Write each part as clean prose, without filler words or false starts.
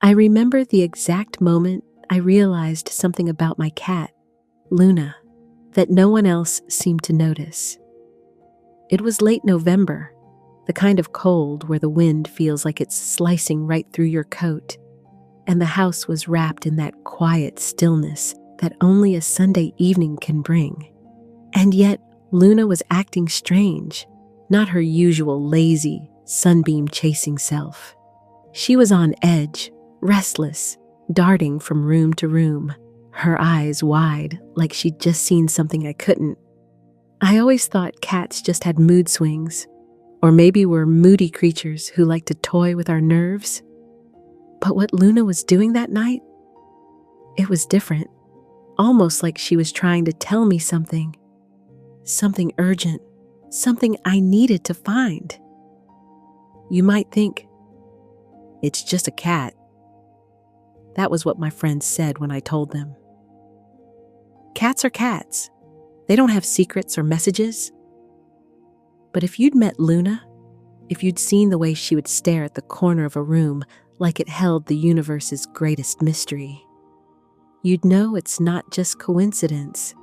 I remember the exact moment I realized something about my cat, Luna, that no one else seemed to notice. It was late November, the kind of cold where the wind feels like it's slicing right through your coat, and the house was wrapped in that quiet stillness that only a Sunday evening can bring. And yet, Luna was acting strange, not her usual lazy, sunbeam-chasing self. She was on edge, restless, darting from room to room, her eyes wide like she'd just seen something I couldn't. I always thought cats just had mood swings, or maybe were moody creatures who like to toy with our nerves. But what Luna was doing that night? It was different, almost like she was trying to tell me something urgent, something I needed to find. You might think, it's just a cat. That was what my friends said when I told them. Cats are cats. They don't have secrets or messages. But if you'd met Luna, if you'd seen the way she would stare at the corner of a room like it held the universe's greatest mystery, you'd know it's not just coincidence.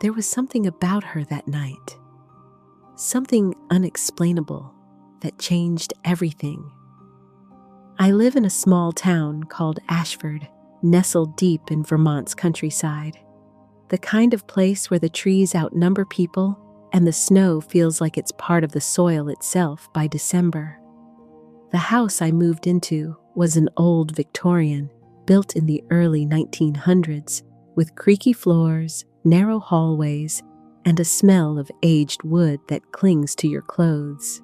There was something about her that night, something unexplainable that changed everything. I live in a small town called Ashford, nestled deep in Vermont's countryside, the kind of place where the trees outnumber people and the snow feels like it's part of the soil itself by December. The house I moved into was an old Victorian, built in the early 1900s, with creaky floors, narrow hallways, and a smell of aged wood that clings to your clothes.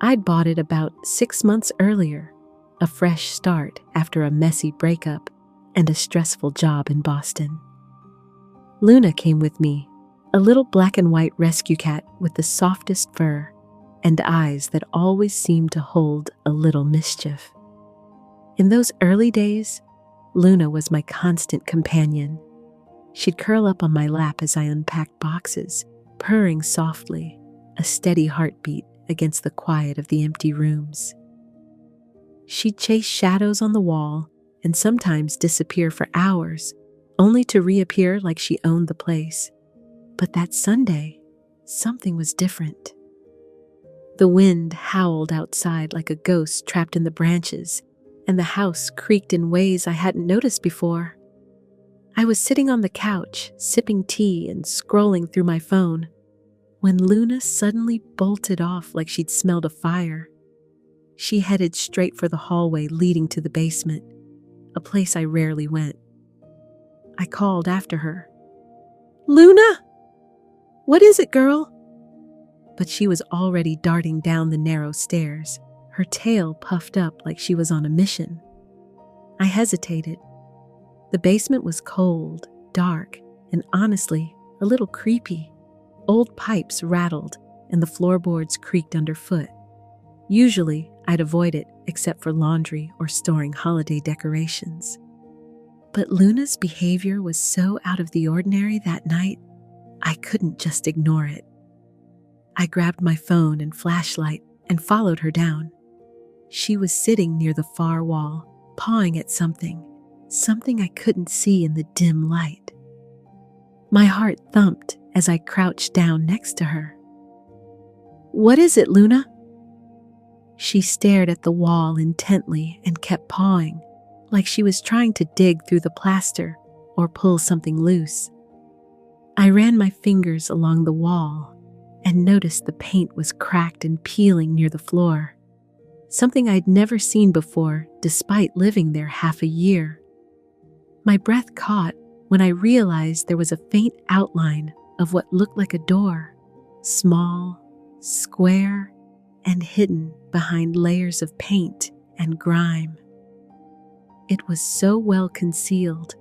I'd bought it about 6 months earlier, a fresh start after a messy breakup and a stressful job in Boston. Luna came with me, a little black and white rescue cat with the softest fur and eyes that always seemed to hold a little mischief. In those early days, Luna was my constant companion. She'd curl up on my lap as I unpacked boxes, purring softly, a steady heartbeat against the quiet of the empty rooms. She'd chase shadows on the wall and sometimes disappear for hours, only to reappear like she owned the place. But that Sunday, something was different. The wind howled outside like a ghost trapped in the branches, and the house creaked in ways I hadn't noticed before. I was sitting on the couch, sipping tea and scrolling through my phone, when Luna suddenly bolted off like she'd smelled a fire. She headed straight for the hallway leading to the basement, a place I rarely went. I called after her. "Luna! What is it, girl?" But she was already darting down the narrow stairs, her tail puffed up like she was on a mission. I hesitated. The basement was cold, dark, and honestly, a little creepy. Old pipes rattled, and the floorboards creaked underfoot. Usually, I'd avoid it except for laundry or storing holiday decorations. But Luna's behavior was so out of the ordinary that night, I couldn't just ignore it. I grabbed my phone and flashlight and followed her down. She was sitting near the far wall, pawing at something I couldn't see in the dim light. My heart thumped as I crouched down next to her. "What is it, Luna?" She stared at the wall intently and kept pawing, like she was trying to dig through the plaster or pull something loose. I ran my fingers along the wall and noticed the paint was cracked and peeling near the floor, something I'd never seen before despite living there half a year. My breath caught when I realized there was a faint outline of what looked like a door, small, square, and hidden behind layers of paint and grime. It was so well concealed,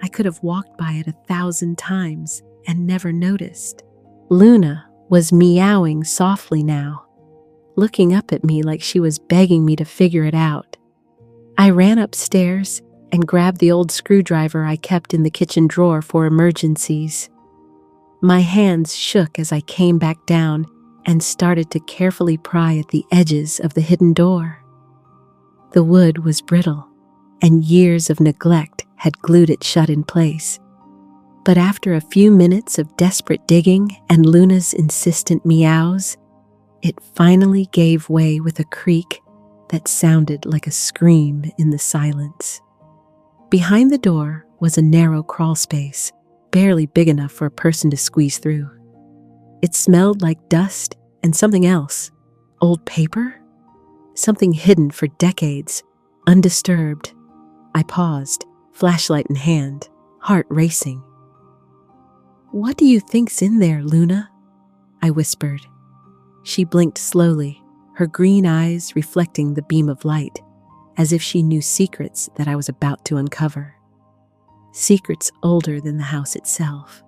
I could have walked by it 1,000 times and never noticed. Luna was meowing softly now, looking up at me like she was begging me to figure it out. I ran upstairs and grabbed the old screwdriver I kept in the kitchen drawer for emergencies. My hands shook as I came back down and started to carefully pry at the edges of the hidden door. The wood was brittle, and years of neglect had glued it shut in place. But after a few minutes of desperate digging and Luna's insistent meows, it finally gave way with a creak that sounded like a scream in the silence. Behind the door was a narrow crawl space, barely big enough for a person to squeeze through. It smelled like dust and something else. Old paper? Something hidden for decades, undisturbed. I paused, flashlight in hand, heart racing. "What do you think's in there, Luna?" I whispered. She blinked slowly, her green eyes reflecting the beam of light, as if she knew secrets that I was about to uncover. Secrets older than the house itself.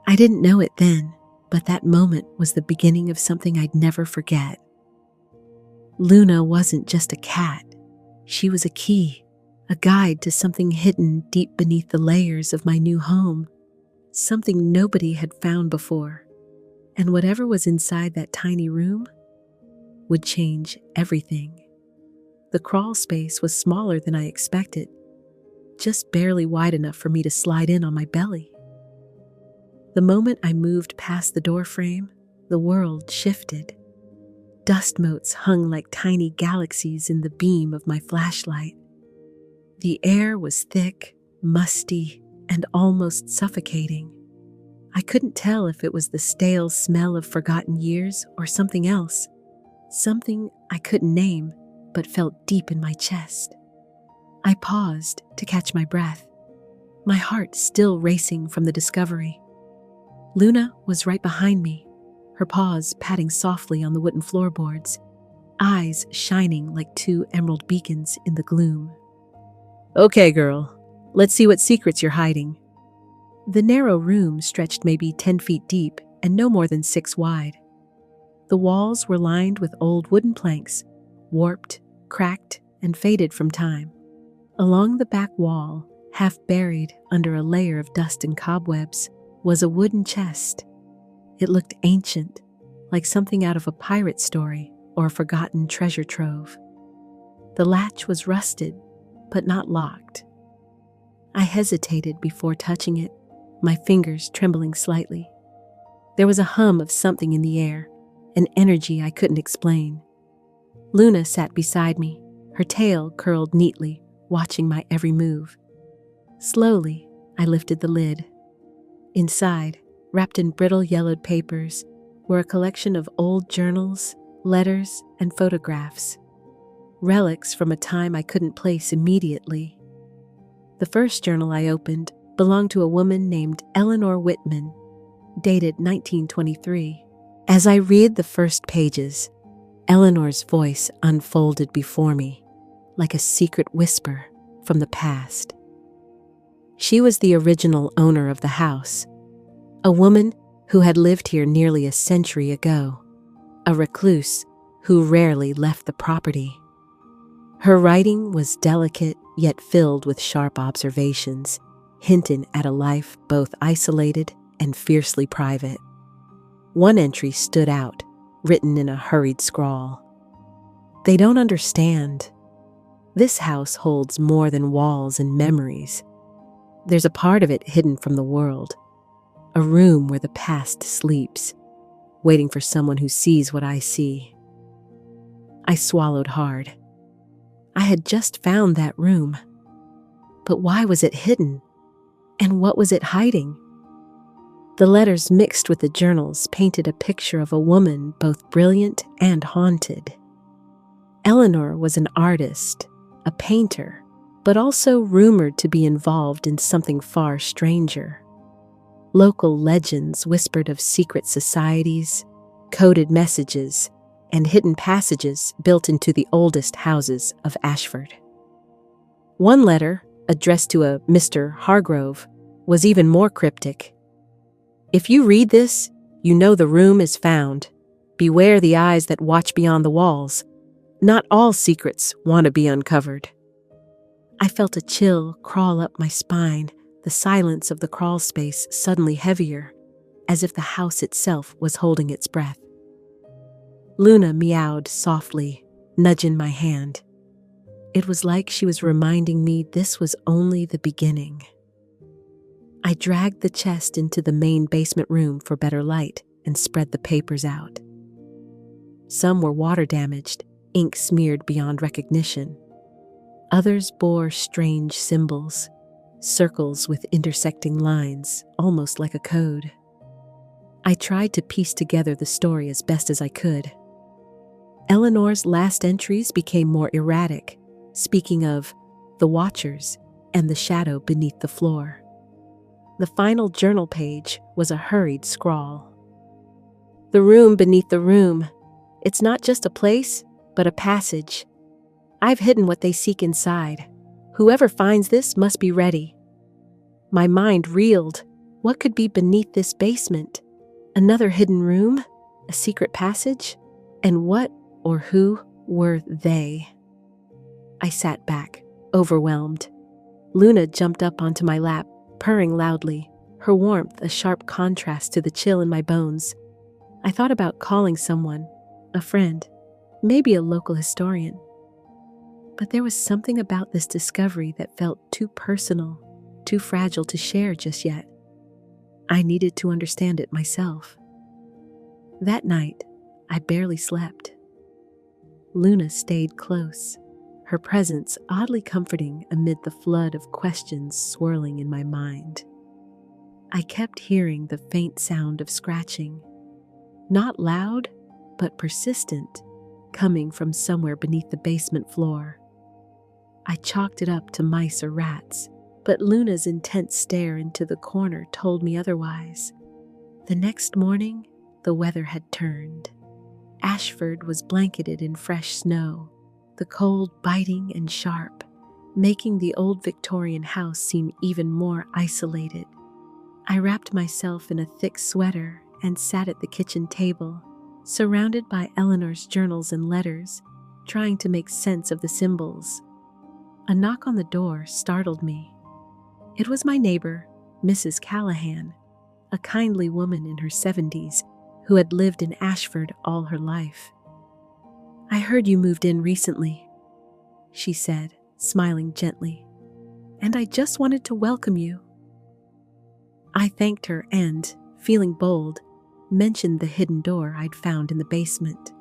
I didn't know it then, but that moment was the beginning of something I'd never forget. Luna wasn't just a cat. She was a key, a guide to something hidden deep beneath the layers of my new home, something nobody had found before. And whatever was inside that tiny room would change everything. The crawl space was smaller than I expected, just barely wide enough for me to slide in on my belly. The moment I moved past the door frame, the world shifted. Dust motes hung like tiny galaxies in the beam of my flashlight. The air was thick, musty, and almost suffocating. I couldn't tell if it was the stale smell of forgotten years or something else, something I couldn't name but felt deep in my chest. I paused to catch my breath, my heart still racing from the discovery. Luna was right behind me, her paws patting softly on the wooden floorboards, eyes shining like two emerald beacons in the gloom. "Okay, girl, let's see what secrets you're hiding." The narrow room stretched maybe 10 feet deep and no more than 6 wide. The walls were lined with old wooden planks, warped, cracked, and faded from time. Along the back wall, half buried under a layer of dust and cobwebs, was a wooden chest. It looked ancient, like something out of a pirate story or a forgotten treasure trove. The latch was rusted, but not locked. I hesitated before touching it, my fingers trembling slightly. There was a hum of something in the air, an energy I couldn't explain. Luna sat beside me, her tail curled neatly, watching my every move. Slowly, I lifted the lid. Inside, wrapped in brittle yellowed papers, were a collection of old journals, letters, and photographs. Relics from a time I couldn't place immediately. The first journal I opened belonged to a woman named Eleanor Whitman, dated 1923. As I read the first pages, Eleanor's voice unfolded before me, like a secret whisper from the past. She was the original owner of the house, a woman who had lived here nearly a century ago, a recluse who rarely left the property. Her writing was delicate yet filled with sharp observations, hinting at a life both isolated and fiercely private. One entry stood out, written in a hurried scrawl. "They don't understand. This house holds more than walls and memories. There's a part of it hidden from the world, a room where the past sleeps, waiting for someone who sees what I see." I swallowed hard. I had just found that room. But why was it hidden? And what was it hiding? The letters mixed with the journals painted a picture of a woman both brilliant and haunted. Eleanor was an artist, a painter, but also rumored to be involved in something far stranger. Local legends whispered of secret societies, coded messages, and hidden passages built into the oldest houses of Ashford. One letter, addressed to a Mr. Hargrove, was even more cryptic. "If you read this, you know the room is found. Beware the eyes that watch beyond the walls. Not all secrets want to be uncovered." I felt a chill crawl up my spine, the silence of the crawl space suddenly heavier, as if the house itself was holding its breath. Luna meowed softly, nudging my hand. It was like she was reminding me this was only the beginning. I dragged the chest into the main basement room for better light and spread the papers out. Some were water damaged, ink smeared beyond recognition. Others bore strange symbols, circles with intersecting lines, almost like a code. I tried to piece together the story as best as I could. Eleanor's last entries became more erratic, speaking of the Watchers and the shadow beneath the floor. The final journal page was a hurried scrawl. The room beneath the room. It's not just a place, but a passage. I've hidden what they seek inside. Whoever finds this must be ready. My mind reeled. What could be beneath this basement? Another hidden room? A secret passage? And what or who were they? I sat back, overwhelmed. Luna jumped up onto my lap, purring loudly, her warmth a sharp contrast to the chill in my bones. I thought about calling someone, a friend, maybe a local historian. But there was something about this discovery that felt too personal, too fragile to share just yet. I needed to understand it myself. That night, I barely slept. Luna stayed close, her presence oddly comforting amid the flood of questions swirling in my mind. I kept hearing the faint sound of scratching, not loud, but persistent, coming from somewhere beneath the basement floor. I chalked it up to mice or rats, but Luna's intense stare into the corner told me otherwise. The next morning, the weather had turned. Ashford was blanketed in fresh snow, the cold biting and sharp, making the old Victorian house seem even more isolated. I wrapped myself in a thick sweater and sat at the kitchen table, surrounded by Eleanor's journals and letters, trying to make sense of the symbols. A knock on the door startled me. It was my neighbor, Mrs. Callahan, a kindly woman in her 70s who had lived in Ashford all her life. "I heard you moved in recently," she said, smiling gently, "and I just wanted to welcome you." I thanked her and, feeling bold, mentioned the hidden door I'd found in the basement.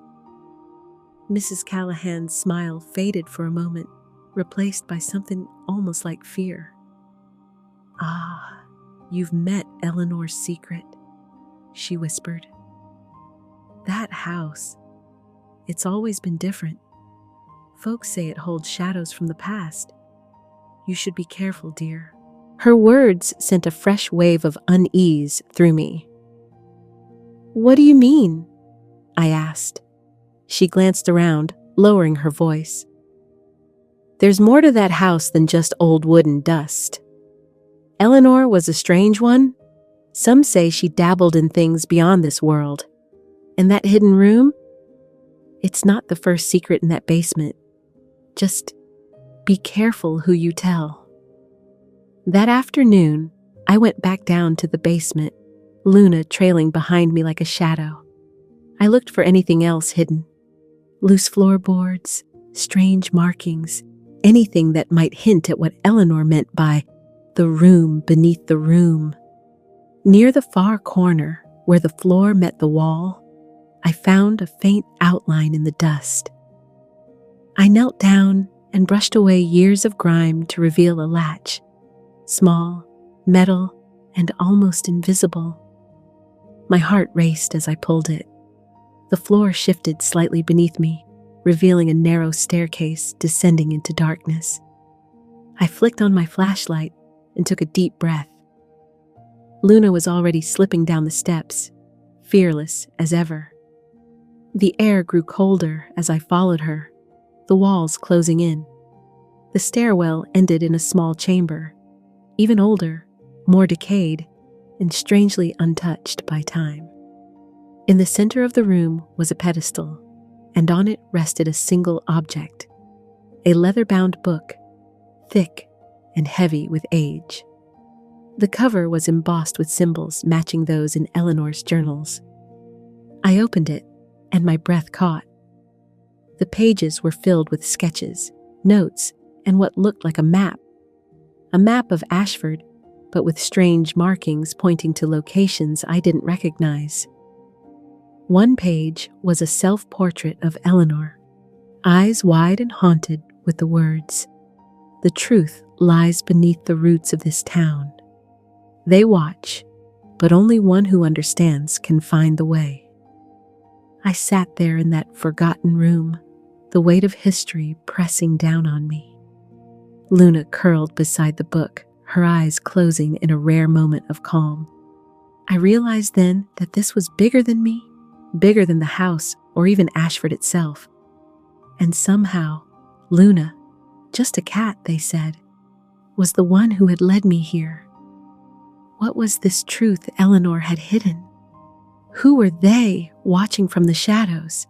Mrs. Callahan's smile faded for a moment, replaced by something almost like fear. "Ah, you've met Eleanor's secret," she whispered. "That house, it's always been different. Folks say it holds shadows from the past. You should be careful, dear." Her words sent a fresh wave of unease through me. "What do you mean?" I asked. She glanced around, lowering her voice. "There's more to that house than just old wood and dust. Eleanor was a strange one. Some say she dabbled in things beyond this world. And that hidden room? It's not the first secret in that basement. Just be careful who you tell." That afternoon, I went back down to the basement, Luna trailing behind me like a shadow. I looked for anything else hidden. Loose floorboards, strange markings, anything that might hint at what Eleanor meant by the room beneath the room. Near the far corner, where the floor met the wall, I found a faint outline in the dust. I knelt down and brushed away years of grime to reveal a latch, small, metal, and almost invisible. My heart raced as I pulled it. The floor shifted slightly beneath me, revealing a narrow staircase descending into darkness. I flicked on my flashlight and took a deep breath. Luna was already slipping down the steps, fearless as ever. The air grew colder as I followed her, the walls closing in. The stairwell ended in a small chamber, even older, more decayed, and strangely untouched by time. In the center of the room was a pedestal, and on it rested a single object, a leather-bound book, thick and heavy with age. The cover was embossed with symbols matching those in Eleanor's journals. I opened it, and my breath caught. The pages were filled with sketches, notes, and what looked like a map. A map of Ashford, but with strange markings pointing to locations I didn't recognize. One page was a self-portrait of Eleanor, eyes wide and haunted with the words, "The truth lies beneath the roots of this town. They watch, but only one who understands can find the way." I sat there in that forgotten room, the weight of history pressing down on me. Luna curled beside the book, her eyes closing in a rare moment of calm. I realized then that this was bigger than me, bigger than the house or even Ashford itself. And somehow, Luna, just a cat, they said, was the one who had led me here. What was this truth Eleanor had hidden? Who were they watching from the shadows?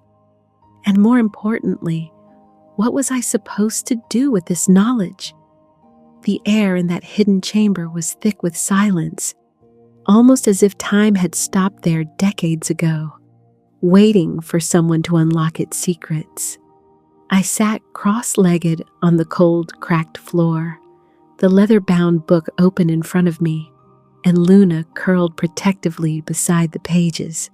And more importantly, what was I supposed to do with this knowledge? The air in that hidden chamber was thick with silence, almost as if time had stopped there decades ago, waiting for someone to unlock its secrets. I sat cross-legged on the cold, cracked floor, the leather-bound book open in front of me, and Luna curled protectively beside the pages.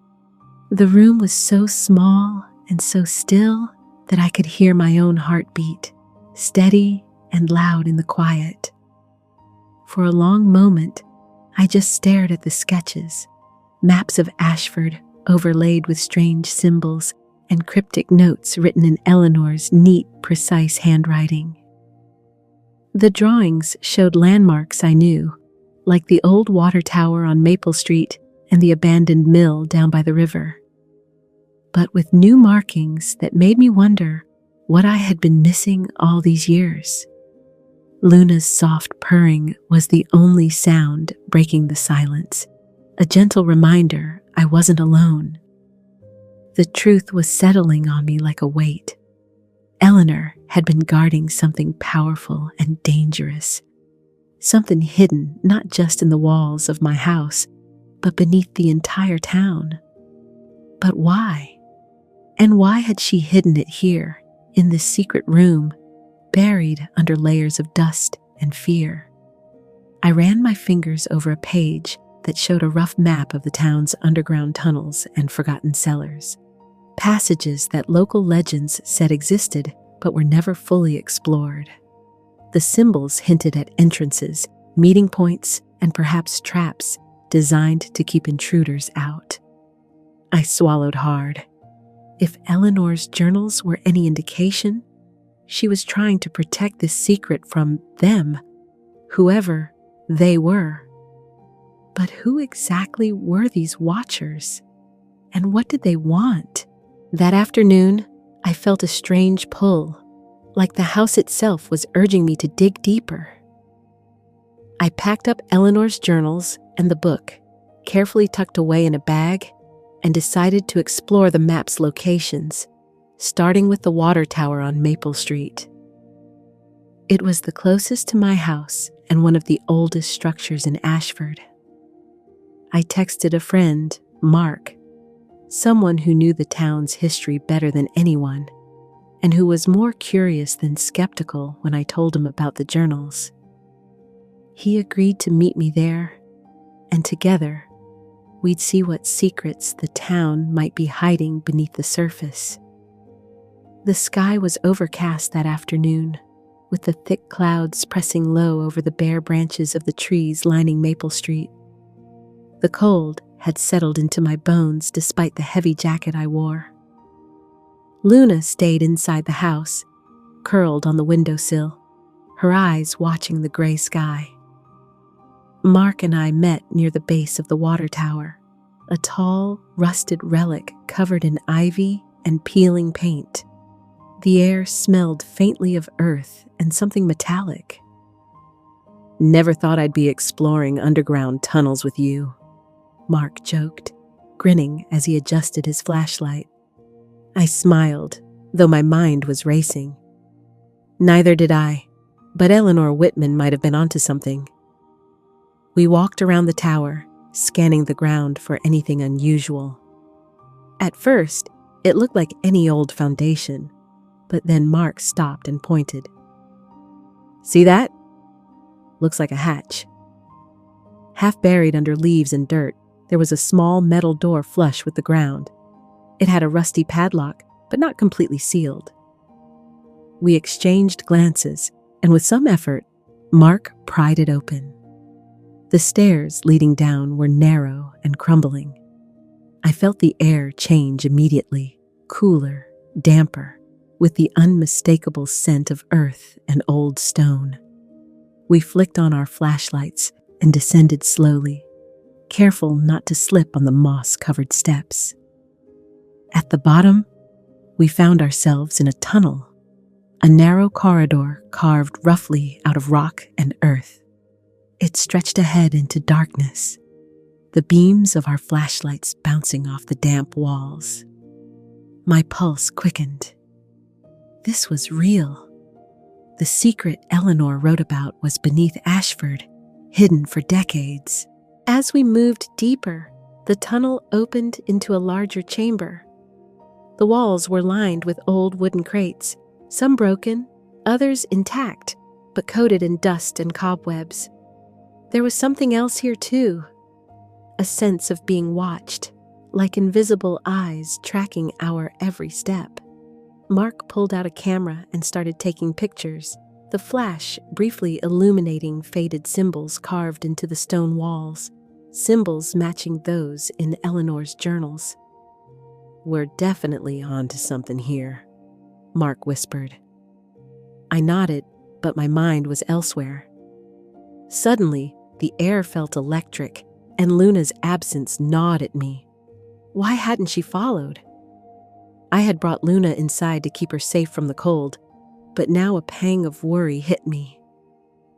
The room was so small and so still that I could hear my own heartbeat, steady and loud in the quiet. For a long moment, I just stared at the sketches, maps of Ashford overlaid with strange symbols and cryptic notes written in Eleanor's neat, precise handwriting. The drawings showed landmarks I knew, like the old water tower on Maple Street and the abandoned mill down by the river, but with new markings that made me wonder what I had been missing all these years. Luna's soft purring was the only sound breaking the silence, a gentle reminder I wasn't alone. The truth was settling on me like a weight. Eleanor had been guarding something powerful and dangerous, something hidden not just in the walls of my house, but beneath the entire town. But why? And why had she hidden it here, in this secret room, buried under layers of dust and fear? I ran my fingers over a page that showed a rough map of the town's underground tunnels and forgotten cellars, passages that local legends said existed but were never fully explored. The symbols hinted at entrances, meeting points, and perhaps traps designed to keep intruders out. I swallowed hard. If Eleanor's journals were any indication, she was trying to protect this secret from them, whoever they were. But who exactly were these watchers? And what did they want? That afternoon, I felt a strange pull, like the house itself was urging me to dig deeper. I packed up Eleanor's journals and the book, carefully tucked away in a bag, and decided to explore the map's locations, starting with the water tower on Maple Street. It was the closest to my house and one of the oldest structures in Ashford. I texted a friend, Mark, someone who knew the town's history better than anyone, and who was more curious than skeptical when I told him about the journals. He agreed to meet me there, and together, we'd see what secrets the town might be hiding beneath the surface. The sky was overcast that afternoon, with the thick clouds pressing low over the bare branches of the trees lining Maple Street. The cold had settled into my bones despite the heavy jacket I wore. Luna stayed inside the house, curled on the windowsill, her eyes watching the gray sky. Mark and I met near the base of the water tower, a tall, rusted relic covered in ivy and peeling paint. The air smelled faintly of earth and something metallic. "Never thought I'd be exploring underground tunnels with you," Mark joked, grinning as he adjusted his flashlight. I smiled, though my mind was racing. Neither did I, but Eleanor Whitman might have been onto something. We walked around the tower, scanning the ground for anything unusual. At first, it looked like any old foundation, but then Mark stopped and pointed. See that? Looks like a hatch. Half buried under leaves and dirt, there was a small metal door flush with the ground. It had a rusty padlock, but not completely sealed. We exchanged glances, and with some effort, Mark pried it open. The stairs leading down were narrow and crumbling. I felt the air change immediately, cooler, damper, with the unmistakable scent of earth and old stone. We flicked on our flashlights and descended slowly, careful not to slip on the moss-covered steps. At the bottom, we found ourselves in a tunnel, a narrow corridor carved roughly out of rock and earth. It stretched ahead into darkness, the beams of our flashlights bouncing off the damp walls. My pulse quickened. This was real. The secret Eleanor wrote about was beneath Ashford, hidden for decades. As we moved deeper, the tunnel opened into a larger chamber. The walls were lined with old wooden crates, some broken, others intact, but coated in dust and cobwebs. There was something else here too, a sense of being watched, like invisible eyes tracking our every step. Mark pulled out a camera and started taking pictures, the flash briefly illuminating faded symbols carved into the stone walls, symbols matching those in Eleanor's journals. "We're definitely onto something here," Mark whispered. I nodded, but my mind was elsewhere. Suddenly, the air felt electric, and Luna's absence gnawed at me. Why hadn't she followed? I had brought Luna inside to keep her safe from the cold, but now a pang of worry hit me.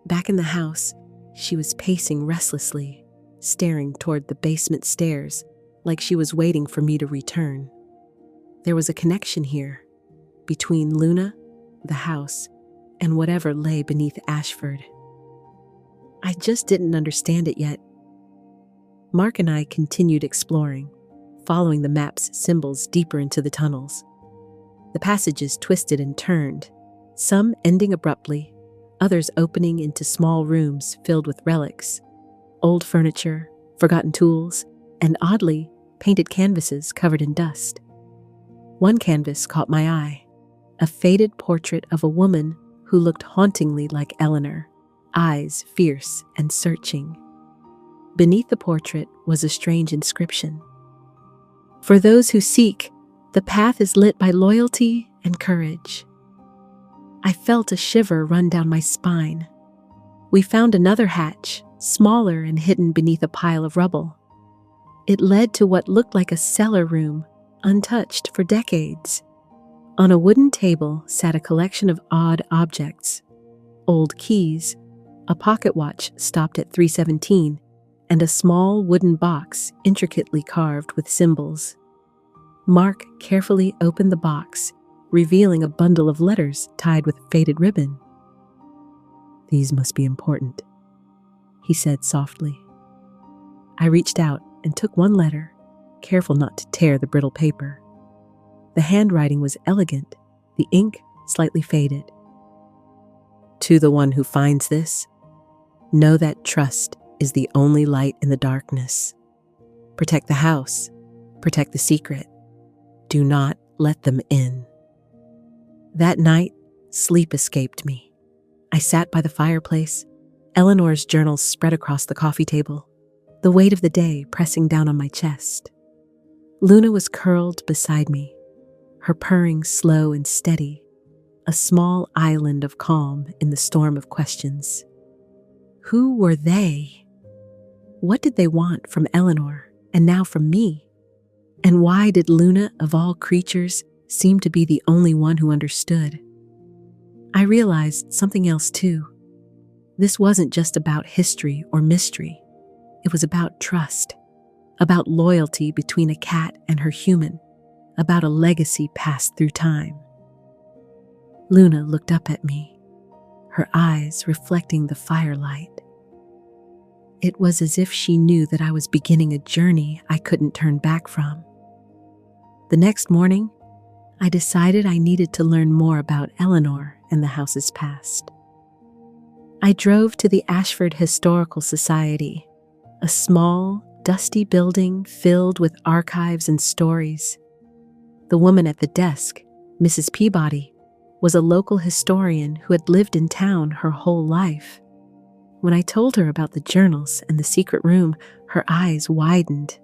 Back in the house, she was pacing restlessly, staring toward the basement stairs, like she was waiting for me to return. There was a connection here, between Luna, the house, and whatever lay beneath Ashford. I just didn't understand it yet. Mark and I continued exploring, following the map's symbols deeper into the tunnels. The passages twisted and turned, some ending abruptly, others opening into small rooms filled with relics, old furniture, forgotten tools, and oddly, painted canvases covered in dust. One canvas caught my eye, a faded portrait of a woman who looked hauntingly like Eleanor, eyes fierce and searching. Beneath the portrait was a strange inscription. "For those who seek, the path is lit by loyalty and courage." I felt a shiver run down my spine. We found another hatch, smaller and hidden beneath a pile of rubble. It led to what looked like a cellar room, untouched for decades. On a wooden table sat a collection of odd objects: old keys, a pocket watch stopped at 317, and a small wooden box intricately carved with symbols. Mark carefully opened the box, revealing a bundle of letters tied with faded ribbon. "These must be important," he said softly. I reached out and took one letter, careful not to tear the brittle paper. The handwriting was elegant, the ink slightly faded. "To the one who finds this, know that trust is the only light in the darkness. Protect the house, protect the secret. Do not let them in." That night, sleep escaped me. I sat by the fireplace, Eleanor's journals spread across the coffee table, the weight of the day pressing down on my chest. Luna was curled beside me, her purring slow and steady, a small island of calm in the storm of questions. Who were they? What did they want from Eleanor, and now from me? And why did Luna, of all creatures, seem to be the only one who understood? I realized something else too. This wasn't just about history or mystery. It was about trust, about loyalty between a cat and her human, about a legacy passed through time. Luna looked up at me, her eyes reflecting the firelight. It was as if she knew that I was beginning a journey I couldn't turn back from. The next morning, I decided I needed to learn more about Eleanor and the house's past. I drove to the Ashford Historical Society, a small, dusty building filled with archives and stories. The woman at the desk, Mrs. Peabody, was a local historian who had lived in town her whole life. When I told her about the journals and the secret room, her eyes widened.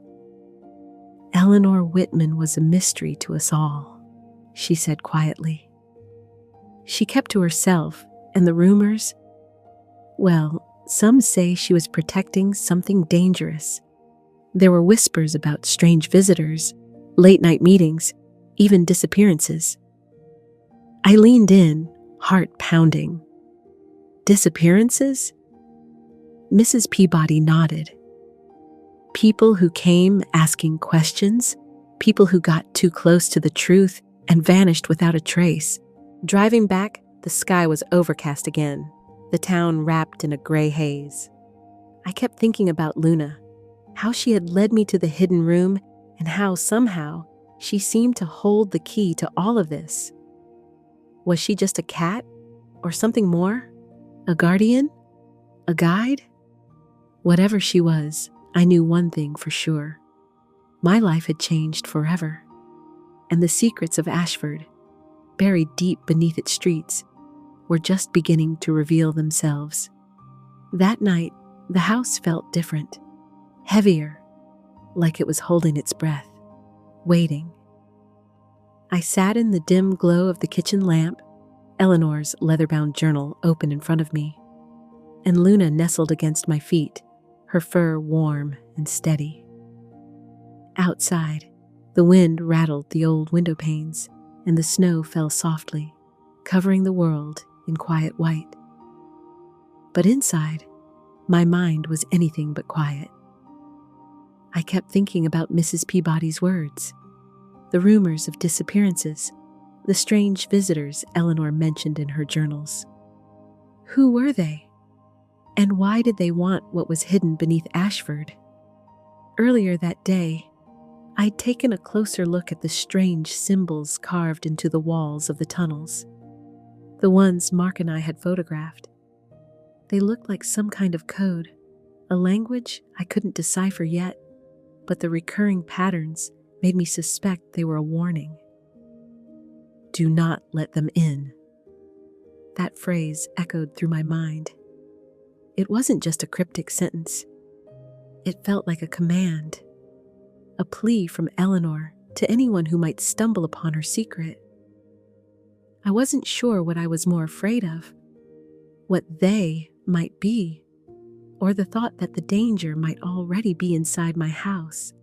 "Eleanor Whitman was a mystery to us all," she said quietly. She kept to herself, and the rumors, well, some say she was protecting something dangerous. There were whispers about strange visitors, late-night meetings, even disappearances. I leaned in, heart pounding. Disappearances? Mrs. Peabody nodded. People who came asking questions, people who got too close to the truth and vanished without a trace. Driving back, the sky was overcast again, the town wrapped in a gray haze. I kept thinking about Luna, how she had led me to the hidden room, and how somehow she seemed to hold the key to all of this. Was she just a cat? Or something more? A guardian? A guide? Whatever she was, I knew one thing for sure. My life had changed forever. And the secrets of Ashford, buried deep beneath its streets, were just beginning to reveal themselves. That night, the house felt different, heavier, like it was holding its breath, waiting. I sat in the dim glow of the kitchen lamp, Eleanor's leather-bound journal open in front of me, and Luna nestled against my feet, her fur warm and steady. Outside, the wind rattled the old window panes, and the snow fell softly, covering the world in quiet white. But inside, my mind was anything but quiet. I kept thinking about Mrs. Peabody's words, the rumors of disappearances, the strange visitors Eleanor mentioned in her journals. Who were they? And why did they want what was hidden beneath Ashford? Earlier that day, I'd taken a closer look at the strange symbols carved into the walls of the tunnels, the ones Mark and I had photographed. They looked like some kind of code, a language I couldn't decipher yet, but the recurring patterns made me suspect they were a warning. Do not let them in. That phrase echoed through my mind. It wasn't just a cryptic sentence. It felt like a command, a plea from Eleanor to anyone who might stumble upon her secret. I wasn't sure what I was more afraid of, what they might be, or the thought that the danger might already be inside my house.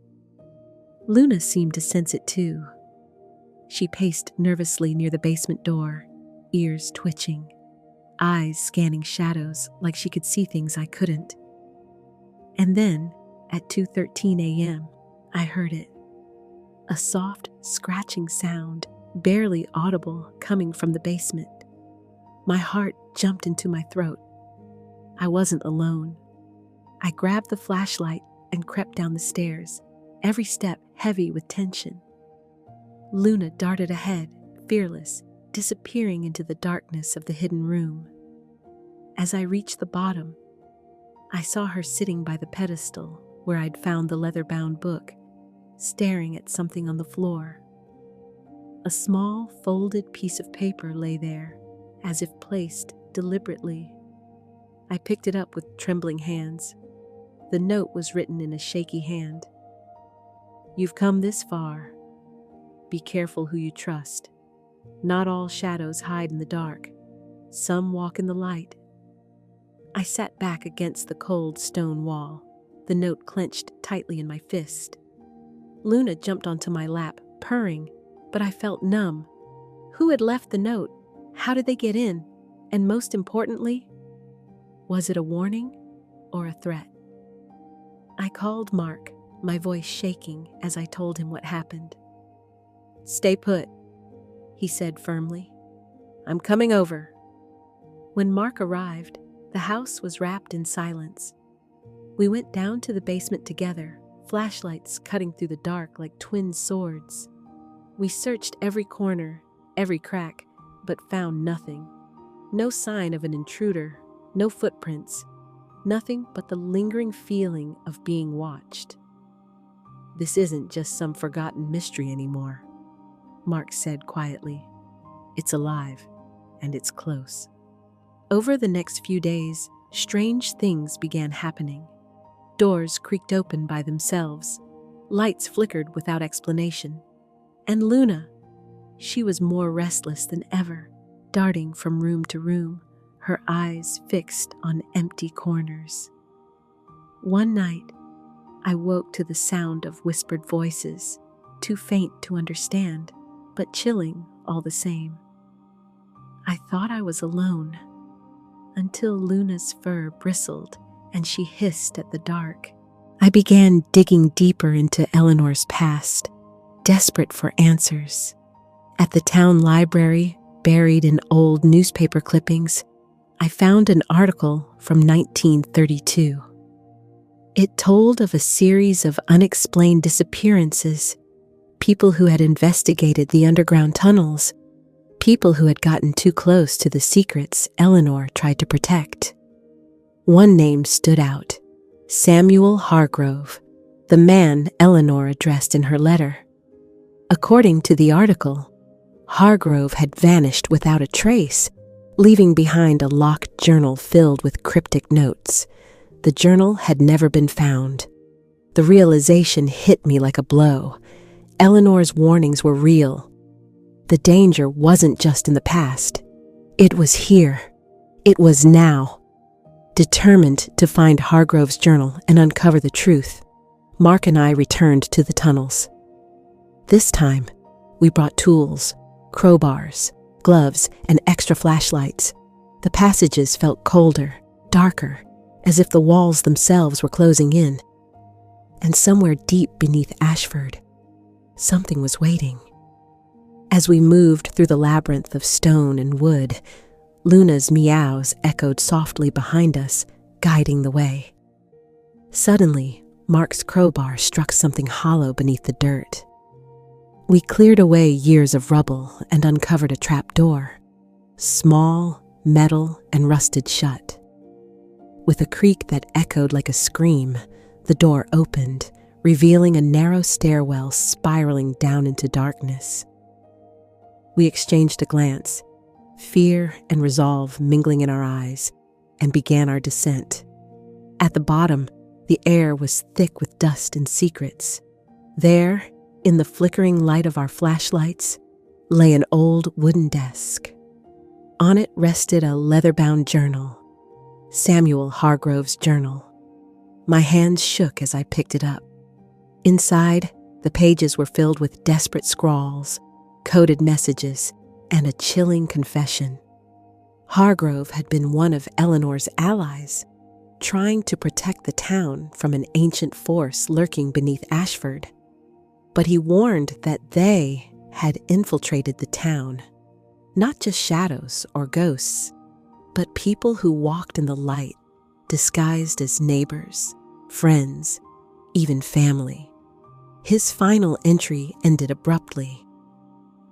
Luna seemed to sense it too. She paced nervously near the basement door, ears twitching, eyes scanning shadows like she could see things I couldn't. And then, at 2:13 a.m., I heard it. A soft, scratching sound, barely audible, coming from the basement. My heart jumped into my throat. I wasn't alone. I grabbed the flashlight and crept down the stairs, every step heavy with tension. Luna darted ahead, fearless, disappearing into the darkness of the hidden room. As I reached the bottom, I saw her sitting by the pedestal where I'd found the leather-bound book, staring at something on the floor. A small, folded piece of paper lay there, as if placed deliberately. I picked it up with trembling hands. The note was written in a shaky hand. You've come this far. Be careful who you trust. Not all shadows hide in the dark. Some walk in the light. I sat back against the cold stone wall, the note clenched tightly in my fist. Luna jumped onto my lap, purring, but I felt numb. Who had left the note? How did they get in? And most importantly, was it a warning or a threat? I called Mark, my voice shaking as I told him what happened. Stay put, he said firmly. I'm coming over. When Mark arrived, the house was wrapped in silence. We went down to the basement together, flashlights cutting through the dark like twin swords. We searched every corner, every crack, but found nothing. No sign of an intruder, No footprints, nothing but the lingering feeling of being watched. "This isn't just some forgotten mystery anymore," Mark said quietly. "It's alive, and it's close." Over the next few days, strange things began happening. Doors creaked open by themselves, lights flickered without explanation, and Luna, she was more restless than ever, darting from room to room, her eyes fixed on empty corners. One night, I woke to the sound of whispered voices, too faint to understand, but chilling all the same. I thought I was alone, until Luna's fur bristled and she hissed at the dark. I began digging deeper into Eleanor's past, desperate for answers. At the town library, buried in old newspaper clippings, I found an article from 1932. It told of a series of unexplained disappearances, people who had investigated the underground tunnels, people who had gotten too close to the secrets Eleanor tried to protect. One name stood out: Samuel Hargrove, the man Eleanor addressed in her letter. According to the article, Hargrove had vanished without a trace, leaving behind a locked journal filled with cryptic notes. The journal had never been found. The realization hit me like a blow. Eleanor's warnings were real. The danger wasn't just in the past. It was here. It was now. Determined to find Hargrove's journal and uncover the truth, Mark and I returned to the tunnels. This time, we brought tools, crowbars, gloves, and extra flashlights. The passages felt colder, darker, as if the walls themselves were closing in. And somewhere deep beneath Ashford, something was waiting. As we moved through the labyrinth of stone and wood, Luna's meows echoed softly behind us, guiding the way. Suddenly, Mark's crowbar struck something hollow beneath the dirt. We cleared away years of rubble and uncovered a trap door, small, metal, and rusted shut. With a creak that echoed like a scream, the door opened, revealing a narrow stairwell spiraling down into darkness. We exchanged a glance, fear and resolve mingling in our eyes, and began our descent. At the bottom, the air was thick with dust and secrets. There, in the flickering light of our flashlights, lay an old wooden desk. On it rested a leather-bound journal, Samuel Hargrove's journal. My hands shook as I picked it up. Inside, the pages were filled with desperate scrawls, coded messages, and a chilling confession. Hargrove had been one of Eleanor's allies, trying to protect the town from an ancient force lurking beneath Ashford. But he warned that they had infiltrated the town, not just shadows or ghosts, but people who walked in the light, disguised as neighbors, friends, even family. His final entry ended abruptly.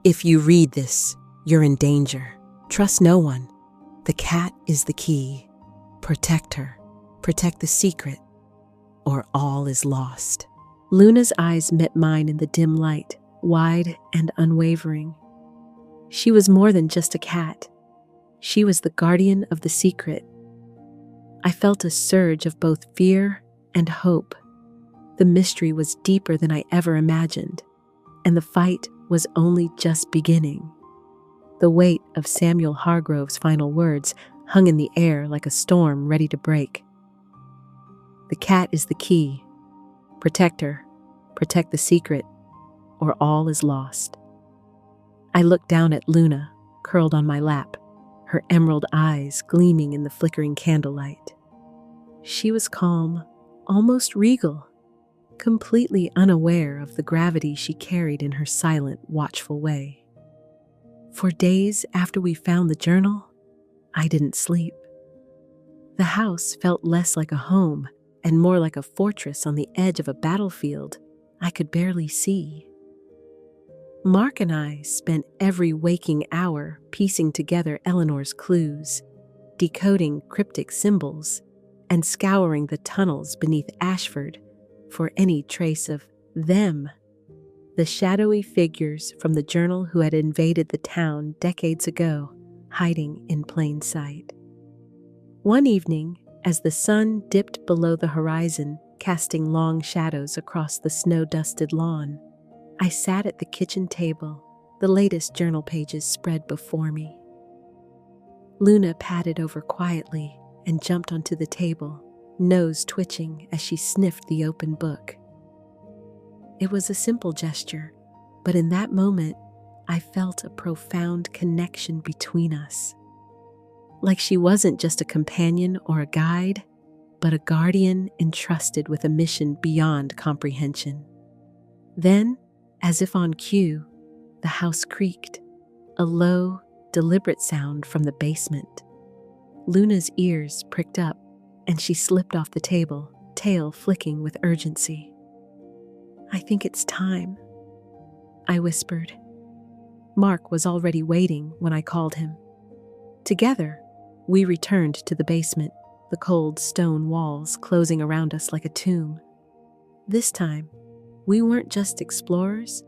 "If you read this, you're in danger. Trust no one. The cat is the key. Protect her. Protect the secret, or all is lost." Luna's eyes met mine in the dim light, wide and unwavering. She was more than just a cat. She was the guardian of the secret. I felt a surge of both fear and hope. The mystery was deeper than I ever imagined, and the fight was only just beginning. The weight of Samuel Hargrove's final words hung in the air like a storm ready to break. "The cat is the key. Protect her, protect the secret, or all is lost." I looked down at Luna, curled on my lap, her emerald eyes gleaming in the flickering candlelight. She was calm, almost regal, completely unaware of the gravity she carried in her silent, watchful way. For days after we found the journal, I didn't sleep. The house felt less like a home and more like a fortress on the edge of a battlefield I could barely see. Mark and I spent every waking hour piecing together Eleanor's clues, decoding cryptic symbols and scouring the tunnels beneath Ashford for any trace of them, the shadowy figures from the journal who had invaded the town decades ago, hiding in plain sight. One evening, as the sun dipped below the horizon, casting long shadows across the snow-dusted lawn, I sat at the kitchen table, the latest journal pages spread before me. Luna padded over quietly and jumped onto the table, nose twitching as she sniffed the open book. It was a simple gesture, but in that moment, I felt a profound connection between us. Like she wasn't just a companion or a guide, but a guardian entrusted with a mission beyond comprehension. Then, as if on cue, the house creaked, a low, deliberate sound from the basement. Luna's ears pricked up, and she slipped off the table, tail flicking with urgency. "I think it's time," I whispered. Mark was already waiting when I called him. Together, we returned to the basement, the cold stone walls closing around us like a tomb. This time, we weren't just explorers,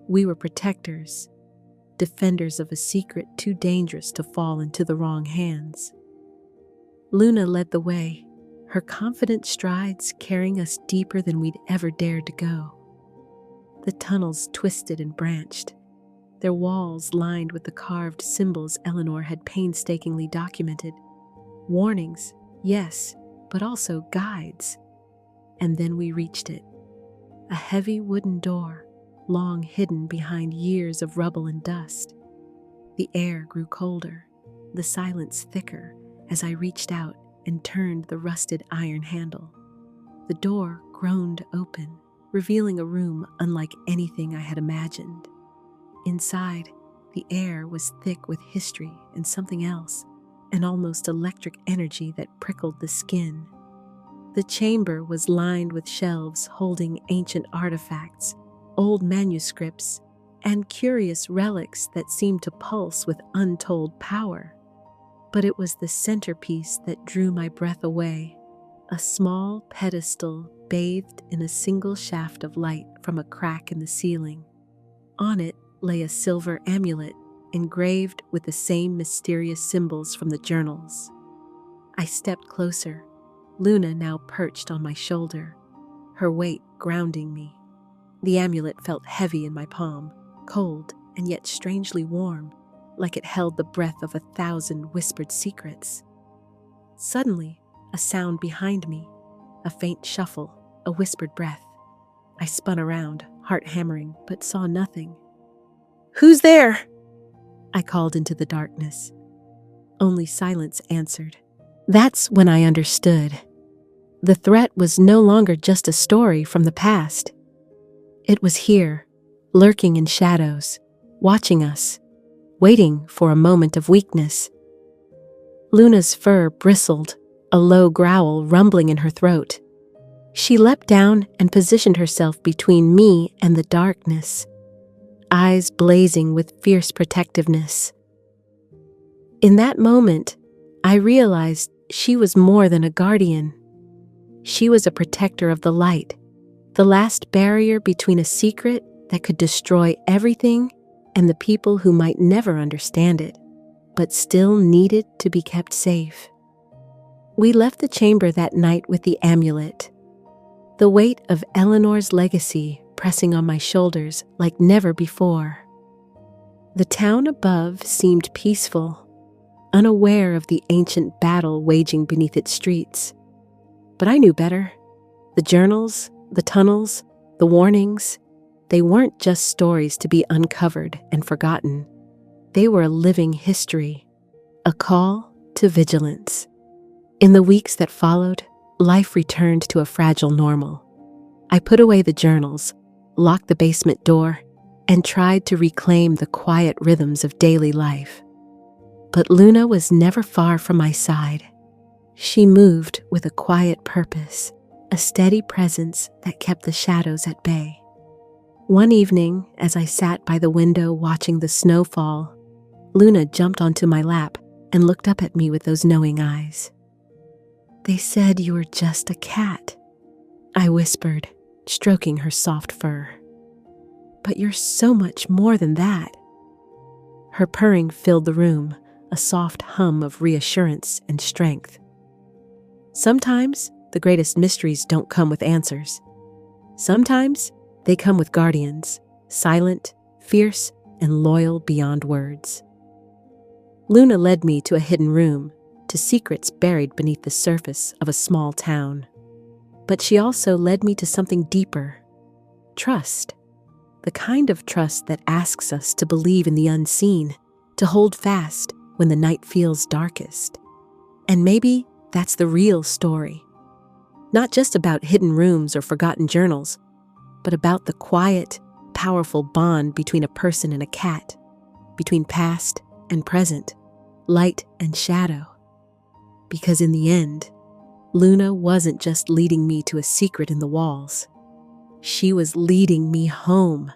we were protectors, defenders of a secret too dangerous to fall into the wrong hands. Luna led the way, her confident strides carrying us deeper than we'd ever dared to go. The tunnels twisted and branched, their walls lined with the carved symbols Eleanor had painstakingly documented. Warnings, yes, but also guides. And then we reached it. A heavy wooden door, long hidden behind years of rubble and dust. The air grew colder, the silence thicker as I reached out and turned the rusted iron handle. The door groaned open, revealing a room unlike anything I had imagined. Inside, the air was thick with history and something else, an almost electric energy that prickled the skin. The chamber was lined with shelves holding ancient artifacts, old manuscripts, and curious relics that seemed to pulse with untold power. But it was the centerpiece that drew my breath away, a small pedestal bathed in a single shaft of light from a crack in the ceiling. On it lay a silver amulet engraved with the same mysterious symbols from the journals. I stepped closer, Luna now perched on my shoulder, her weight grounding me. The amulet felt heavy in my palm, cold and yet strangely warm, like it held the breath of 1,000 whispered secrets. Suddenly, a sound behind me, a faint shuffle, a whispered breath. I spun around, heart hammering, but saw nothing. "Who's there?" I called into the darkness. Only silence answered. That's when I understood. The threat was no longer just a story from the past. It was here, lurking in shadows, watching us, waiting for a moment of weakness. Luna's fur bristled, a low growl rumbling in her throat. She leapt down and positioned herself between me and the darkness, eyes blazing with fierce protectiveness. In that moment, I realized she was more than a guardian. She was a protector of the light, the last barrier between a secret that could destroy everything and the people who might never understand it, but still needed to be kept safe. We left the chamber that night with the amulet, the weight of Eleanor's legacy pressing on my shoulders like never before. The town above seemed peaceful, unaware of the ancient battle waging beneath its streets. But I knew better. The journals, the tunnels, the warnings, they weren't just stories to be uncovered and forgotten. They were a living history, a call to vigilance. In the weeks that followed, life returned to a fragile normal. I put away the journals, locked the basement door, and tried to reclaim the quiet rhythms of daily life. But Luna was never far from my side. She moved with a quiet purpose, a steady presence that kept the shadows at bay. One evening, as I sat by the window watching the snow fall, Luna jumped onto my lap, and looked up at me with those knowing eyes. "They said you were just a cat," I whispered, stroking her soft fur. "But you're so much more than that." Her purring filled the room, a soft hum of reassurance and strength. Sometimes the greatest mysteries don't come with answers. Sometimes they come with guardians, silent, fierce, and loyal beyond words. Luna led me to a hidden room, to secrets buried beneath the surface of a small town. But she also led me to something deeper: trust. The kind of trust that asks us to believe in the unseen, to hold fast when the night feels darkest. And maybe that's the real story. Not just about hidden rooms or forgotten journals, but about the quiet, powerful bond between a person and a cat, between past and present, light and shadow. Because in the end, Luna wasn't just leading me to a secret in the walls. She was leading me home.